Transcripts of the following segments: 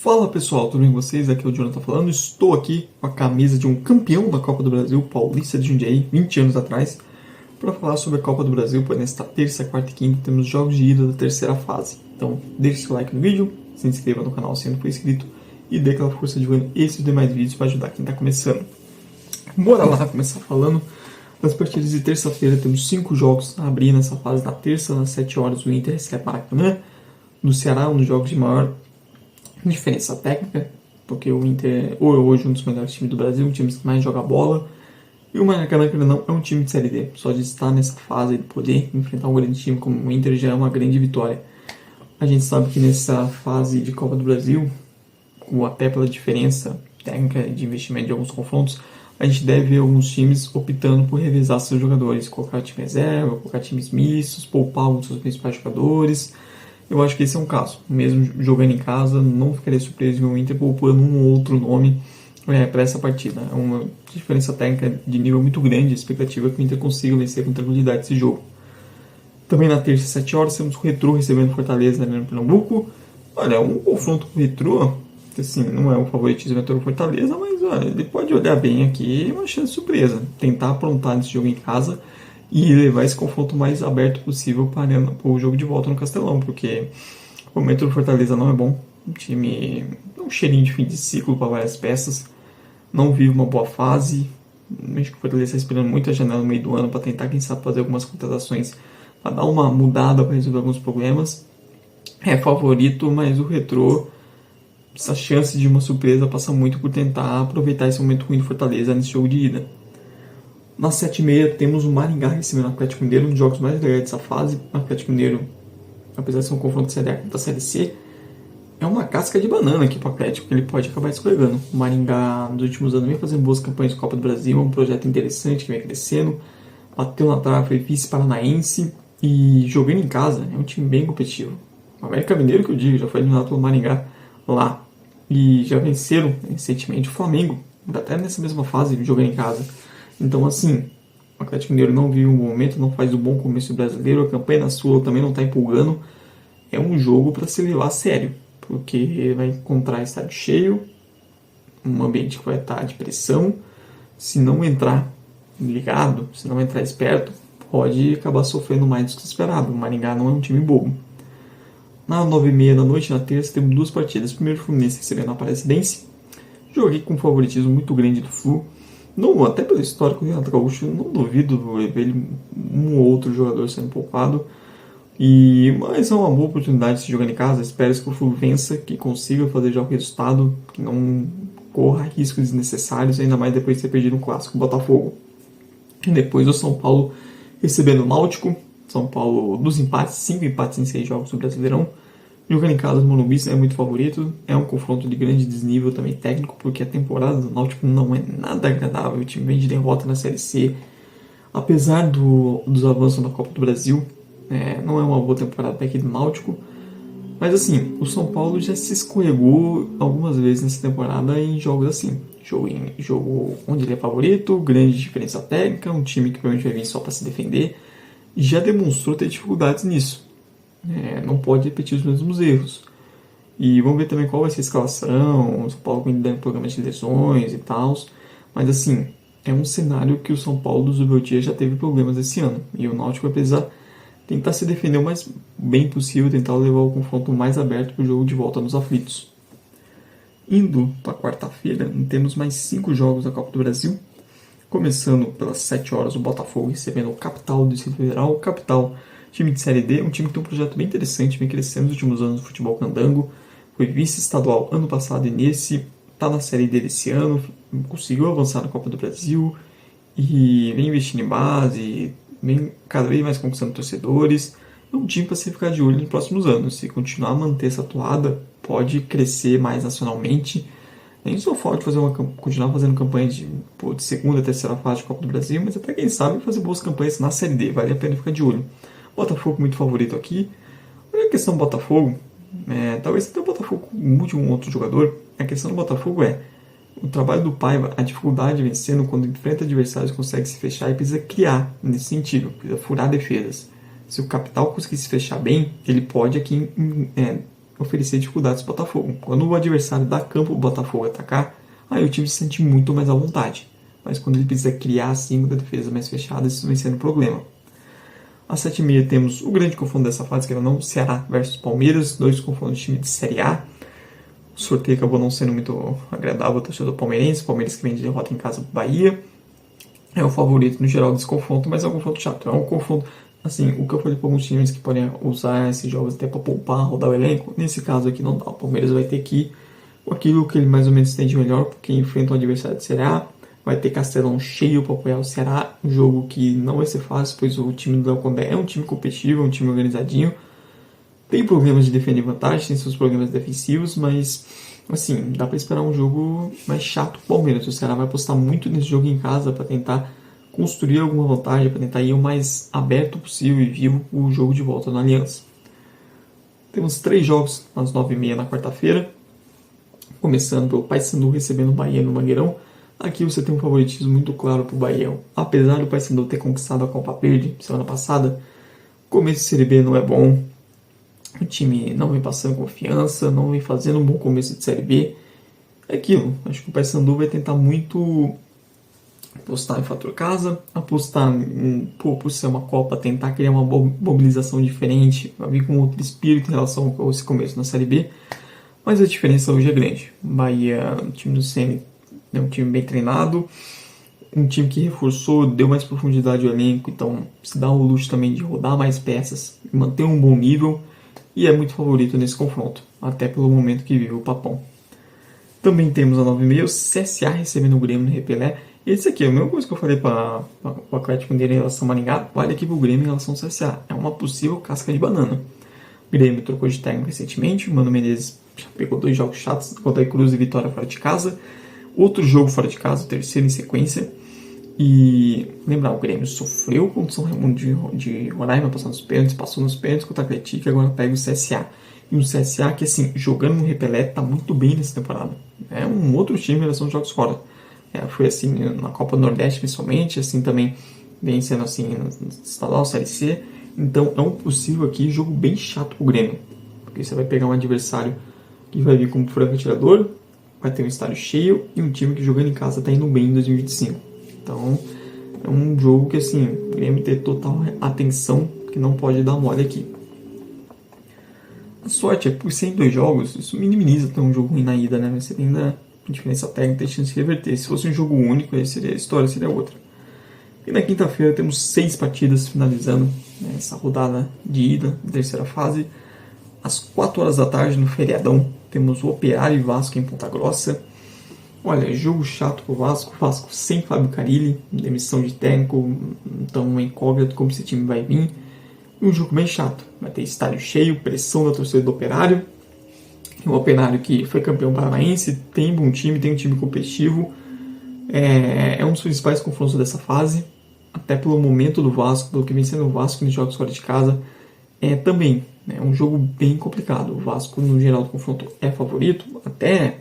Fala pessoal, tudo bem com vocês? Aqui é o Jonathan falando. Estou aqui com a camisa de um campeão da Copa do Brasil, Paulista de Jundiaí, 20 anos atrás, para falar sobre a Copa do Brasil, pois nesta terça, quarta e quinta temos jogos de ida da terceira fase. Então deixe seu like no vídeo, se inscreva no canal se não for inscrito e dê aquela força divulgando esses e demais vídeos para ajudar quem está começando. Bora lá começar falando das partidas de terça-feira. Temos 5 jogos a abrir nessa fase. Na terça, às 7 horas, o Inter recebe Maracanã. No Ceará, um dos jogos de maior diferença técnica, porque o Inter é hoje um dos melhores times do Brasil, um time que mais joga bola, e o Maracanã, que não é um time de Série D. Só de estar nessa fase de poder enfrentar um grande time como o Inter já é uma grande vitória. A gente sabe que nessa fase de Copa do Brasil, até pela diferença técnica de investimento de alguns confrontos, a gente deve ver alguns times optando por revezar seus jogadores, colocar time reserva, colocar times mistos, poupar alguns dos seus principais jogadores. Eu acho que esse é um caso. Mesmo jogando em casa, não ficaria surpreso em o Inter poupando um ou outro nome para essa partida. É uma diferença técnica de nível muito grande. A expectativa é que o Inter consiga vencer com tranquilidade esse jogo. Também na terça, às 7 horas, temos o Retrô recebendo Fortaleza no Pernambuco. Olha, um confronto com o Retrô, que assim, não é o favoritismo do Fortaleza, mas olha, ele pode olhar bem aqui, uma chance de surpresa. Tentar aprontar nesse jogo em casa e levar esse confronto mais aberto possível para o jogo de volta no Castelão, porque o momento do Fortaleza não é bom. O time um cheirinho de fim de ciclo para várias peças, não vive uma boa fase. Acho que o Fortaleza está esperando muito a janela no meio do ano para tentar, quem sabe, fazer algumas contratações para dar uma mudada para resolver alguns problemas. É favorito, mas o Retrô, essa chance de uma surpresa passa muito por tentar aproveitar esse momento ruim do Fortaleza nesse jogo de ida. Nas 7h30 temos o Maringá recebendo o Atlético Mineiro, um dos jogos mais legais dessa fase. O Atlético Mineiro, apesar de ser um confronto da Série C, é uma casca de banana aqui para o Atlético, que ele pode acabar escorregando. O Maringá, nos últimos anos, vem fazendo boas campanhas de Copa do Brasil, é um projeto interessante que vem crescendo. Bateu na trave, foi vice-paranaense e jogando em casa, é um time bem competitivo. O América Mineiro, que eu digo, já foi eliminado pelo Maringá lá. E já venceram recentemente o Flamengo, até nessa mesma fase, jogando em casa. Então, assim, o Atlético Mineiro não vive um bom momento, não faz um bom começo brasileiro, a campanha na Sula também não está empolgando. É um jogo para se levar a sério, porque vai encontrar estádio cheio, um ambiente que vai estar de pressão. Se não entrar ligado, se não entrar esperto, pode acabar sofrendo mais do que esperado. O Maringá não é um time bobo. Na 9h30 da noite, na terça, temos 2 partidas. Primeiro, o Fluminense recebendo a Aparecidense. Joguei com um favoritismo muito grande do Flu. Não, até pelo histórico do Renato Gaúcho, não duvido ver um ou outro jogador sendo poupado. Mas é uma boa oportunidade de se jogar em casa. Espero que o Flu vença, que consiga fazer já o resultado, que não corra riscos desnecessários, ainda mais depois de ter perdido um clássico Botafogo. E depois o São Paulo recebendo o Náutico. São Paulo dos empates, 5 empates em 6 jogos do Brasileirão. Jogando em casa, o Morumbi é muito favorito. É um confronto de grande desnível também técnico, porque a temporada do Náutico não é nada agradável. O time vem de derrota na Série C. Apesar dos avanços na Copa do Brasil, não é uma boa temporada aqui do Náutico. Mas assim, o São Paulo já se escorregou algumas vezes nessa temporada em jogos assim. Jogo onde ele é favorito, grande diferença técnica, um time que provavelmente vai vir só para se defender. E já demonstrou ter dificuldades nisso. Não pode repetir os mesmos erros. E vamos ver também qual vai ser a escalação. O São Paulo ainda tem programas de lesões e tal. Mas assim, é um cenário que o São Paulo do Zubeldia já teve problemas esse ano. E o Náutico vai precisar tentar se defender o mais bem possível, tentar levar o confronto mais aberto para o jogo de volta nos aflitos. Indo para quarta-feira, temos mais 5 jogos da Copa do Brasil. Começando pelas 7 horas, o Botafogo recebendo o Capital do Distrito Federal. O Capital, time de Série D, um time que tem um projeto bem interessante, vem crescendo nos últimos anos no futebol candango. Foi vice-estadual ano passado e nesse, está na Série D desse ano, conseguiu avançar na Copa do Brasil e vem investindo em base, vem cada vez mais conquistando torcedores. É um time para se ficar de olho nos próximos anos. Se continuar a manter essa toada, pode crescer mais nacionalmente. Nem só falta continuar fazendo campanha de segunda, terceira fase de Copa do Brasil, mas até quem sabe fazer boas campanhas na Série D, vale a pena ficar de olho. Botafogo muito favorito aqui. A questão do Botafogo, talvez até o Botafogo mude um outro jogador. A questão do Botafogo é o trabalho do Paiva, a dificuldade de vencendo quando enfrenta adversários, consegue se fechar e precisa criar nesse sentido, precisa furar defesas. Se o Capital conseguir se fechar bem, ele pode aqui oferecer dificuldades para o Botafogo. Quando o adversário dá campo para o Botafogo atacar, aí o time se sente muito mais à vontade. Mas quando ele precisa criar assim da defesa mais fechada, isso vem sendo um problema. Às 7h30 temos o grande confronto dessa fase, que era não Ceará versus Palmeiras, 2 confrontos de time de Série A. O sorteio acabou não sendo muito agradável ao torcedor palmeirense, Palmeiras que vem de derrota em casa para o Bahia. É o favorito no geral desse confronto, mas é um confronto chato. É um confronto, assim, o que eu falei para alguns times que podem usar esses jogos até para poupar, rodar o elenco, nesse caso aqui não dá. O Palmeiras vai ter que ir com aquilo que ele mais ou menos tem de melhor, porque enfrenta um adversário de Série A, vai ter Castelão cheio para apoiar o Ceará, um jogo que não vai ser fácil, pois o time do Léo Condé é um time competitivo, é um time organizadinho, tem problemas de defender vantagem, tem seus problemas defensivos, mas assim, dá para esperar um jogo mais chato pro Palmeiras. O Ceará vai apostar muito nesse jogo em casa para tentar construir alguma vantagem, para tentar ir o mais aberto possível e vivo o jogo de volta na Aliança. Temos 3 jogos às 9h30 na quarta-feira, começando pelo Paysandu recebendo o Bahia no Mangueirão. Aqui você tem um favoritismo muito claro para o Bahia. Apesar do Paysandu ter conquistado a Copa Verde semana passada, o começo de Série B não é bom. O time não vem passando confiança, não vem fazendo um bom começo de Série B. É aquilo, acho que o Paysandu vai tentar muito apostar em fator casa, apostar por ser uma Copa, tentar criar uma mobilização diferente, vai vir com outro espírito em relação a esse começo na Série B. Mas a diferença hoje é grande. Bahia, o time do Ceni, é um time bem treinado, um time que reforçou, deu mais profundidade ao elenco, então se dá o luxo também de rodar mais peças, manter um bom nível, e é muito favorito nesse confronto, até pelo momento que vive o Papão. Também temos a 9h30 o CSA recebendo o Grêmio no Repelé. E esse aqui é a mesma coisa que eu falei para o Atlético Mineiro em relação ao Maringá, vale aqui para o Grêmio em relação ao CSA. É uma possível casca de banana. O Grêmio trocou de técnico recentemente, o Mano Menezes já pegou 2 jogos chatos, Godoy Cruz e Vitória fora de casa. Outro jogo fora de casa, o terceiro em sequência. E lembrar, o Grêmio sofreu contra o São Raimundo de Roraima, passando nos pênaltis, passou nos pênaltis contra o Atlético e agora pega o CSA. E um CSA que, assim, jogando no Repelé, tá muito bem nessa temporada. É um outro time em relação aos jogos fora. Foi assim na Copa do Nordeste, principalmente, assim também vem sendo assim no estadual, Série C. Então é um possível aqui jogo bem chato pro Grêmio. Porque você vai pegar um adversário que vai vir como franco atirador, vai ter um estádio cheio e um time que jogando em casa tá indo bem em 2025. Então é um jogo que assim, o Grêmio ter total atenção, que não pode dar mole aqui. A sorte é que por ser em 2 jogos, isso minimiza ter um jogo ruim na ida, né? Você tem ainda diferença técnica, tem chance de reverter. Se fosse um jogo único, aí a história seria outra. E na quinta-feira temos 6 partidas finalizando, né, essa rodada de ida, terceira fase. Às 4h da tarde, no feriadão, temos o Operário e Vasco em Ponta Grossa. Olha, jogo chato pro Vasco. Vasco sem Fábio Carille, demissão de técnico, então uma incógnita como esse time vai vir. E um jogo bem chato. Vai ter estádio cheio, pressão da torcida do Operário. O Operário que foi campeão paranaense, tem bom time, tem um time competitivo. É um dos principais confrontos dessa fase. Até pelo momento do Vasco, pelo que vem sendo o Vasco nos jogos fora de casa. Também é um jogo bem complicado. O Vasco, no geral do confronto, é favorito, até,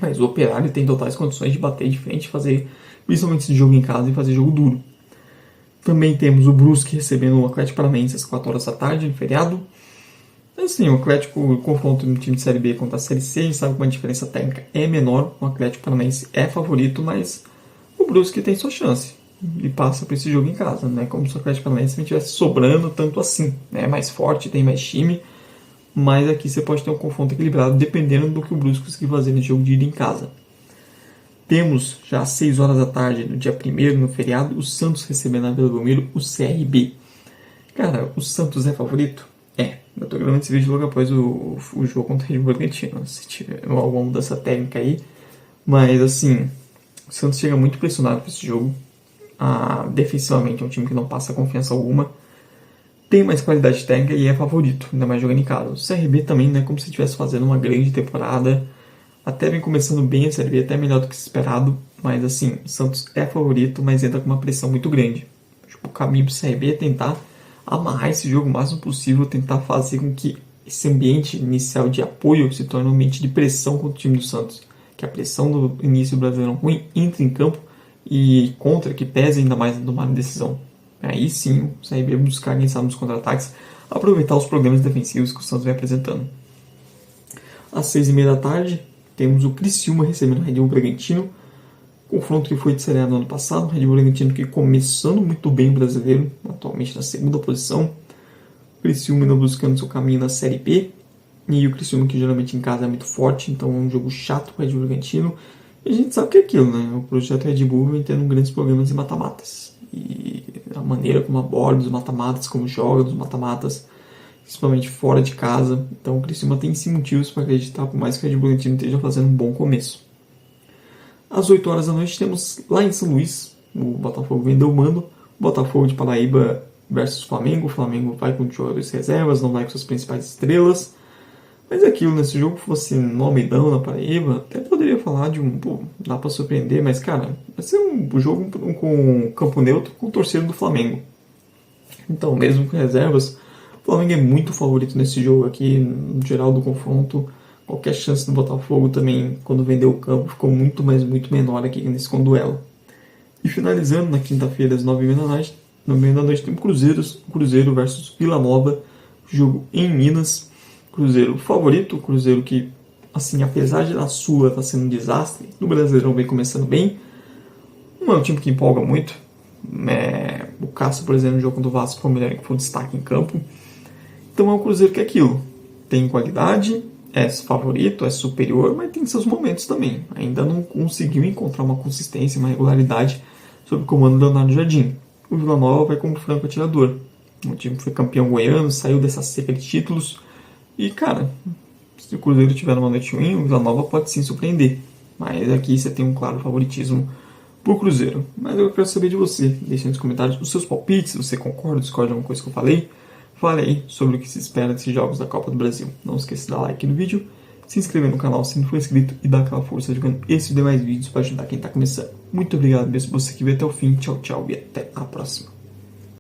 mas o Operário tem totais condições de bater de frente, fazer principalmente esse jogo em casa e fazer jogo duro. Também temos o Brusque recebendo o Atlético Paranaense às 4h da tarde, no feriado. Assim, o Atlético, o confronto no time de Série B contra a Série C, a gente sabe que uma diferença técnica é menor, o Atlético Paranaense é favorito, mas o Brusque tem sua chance e passa por esse jogo em casa, né? Como se o Atlético Paranaense não estivesse sobrando tanto assim, né? É mais forte, tem mais time, mas aqui você pode ter um confronto equilibrado dependendo do que o Brusque conseguir fazer no jogo de ida em casa. Temos já às 6h da tarde, no dia 1º, no feriado, o Santos recebendo na Vila Belmiro o CRB. Cara, o Santos é favorito? Eu tô gravando esse vídeo logo após o jogo contra o Red Bull Bragantino, se tiver alguma mudança técnica aí. Mas, assim, o Santos chega muito pressionado para esse jogo. Defensivamente é um time que não passa confiança alguma. Tem mais qualidade técnica e é favorito, ainda mais jogando em casa. O CRB também, né, como se estivesse fazendo uma grande temporada. Até vem começando bem a Série B, até melhor do que esperado. Mas, assim, o Santos é favorito, mas entra com uma pressão muito grande. O caminho pro CRB é tentar amarrar esse jogo o máximo possível, tentar fazer com que esse ambiente inicial de apoio se torne um ambiente de pressão contra o time do Santos. Que a pressão do início do Brasileirão ruim entre em campo e contra, que pese ainda mais numa decisão. Aí sim, o CRB buscar quem sabe nos contra-ataques, aproveitar os problemas defensivos que o Santos vem apresentando. Às 6h30 da tarde, temos o Criciúma recebendo o Red Bull Bragantino. Confronto que foi de Série A no ano passado. O Red Bull Bragantino que começando muito bem o brasileiro, atualmente na segunda posição. O Criciúma ainda buscando seu caminho na Série B. E o Criciúma que geralmente em casa é muito forte, então é um jogo chato para o Red Bull Bragantino. E a gente sabe que é aquilo, né? O projeto Red Bull vem tendo grandes problemas em mata-matas. E a maneira como aborda os mata-matas, como joga os mata-matas, principalmente fora de casa. Então o Criciúma tem sim motivos para acreditar, por mais que o Red Bull Bragantino esteja fazendo um bom começo. Às 8 horas da noite temos lá em São Luís, o Botafogo vendeu o mando, Botafogo de Paraíba versus Flamengo. O Flamengo vai com jogadores reservas, não vai com suas principais estrelas. Mas é aquilo, né? Se o jogo fosse no Almeidão, na Paraíba, até poderia falar de pô, dá pra surpreender, mas cara, vai ser um jogo com campo neutro com torcida do Flamengo. Então, mesmo com reservas, o Flamengo é muito favorito nesse jogo aqui, no geral do confronto. Qualquer chance do Botafogo também, quando vendeu o campo, ficou muito menor aqui nesse duelo. E finalizando, na quinta-feira, às 9h30 da noite, tem o Cruzeiro versus Vila Nova, jogo em Minas. Cruzeiro favorito, Cruzeiro que, assim, apesar de na Sula estar sendo um desastre, no Brasileirão vem começando bem. Não é um time que empolga muito. O Cássio, por exemplo, no jogo contra o Vasco foi o melhor que foi o destaque em campo. Então é um Cruzeiro que é aquilo. Tem qualidade, é favorito, é superior, mas tem seus momentos também. Ainda não conseguiu encontrar uma consistência, uma regularidade sob o comando do Leonardo Jardim. O Vila Nova vai como franco atirador. O time foi campeão goiano, saiu dessa seca de títulos. E, cara, se o Cruzeiro tiver uma noite ruim, o Vila Nova pode sim surpreender. Mas aqui você tem um claro favoritismo pro Cruzeiro. Mas eu quero saber de você. Deixe aí nos comentários os seus palpites, se você concorda, discorda de alguma coisa que eu falei. Fale aí sobre o que se espera desses jogos da Copa do Brasil. Não esqueça de dar like no vídeo, se inscrever no canal se não for inscrito e dar aquela força jogando esses demais vídeos para ajudar quem está começando. Muito obrigado mesmo por você que veio até o fim. Tchau, tchau e até a próxima.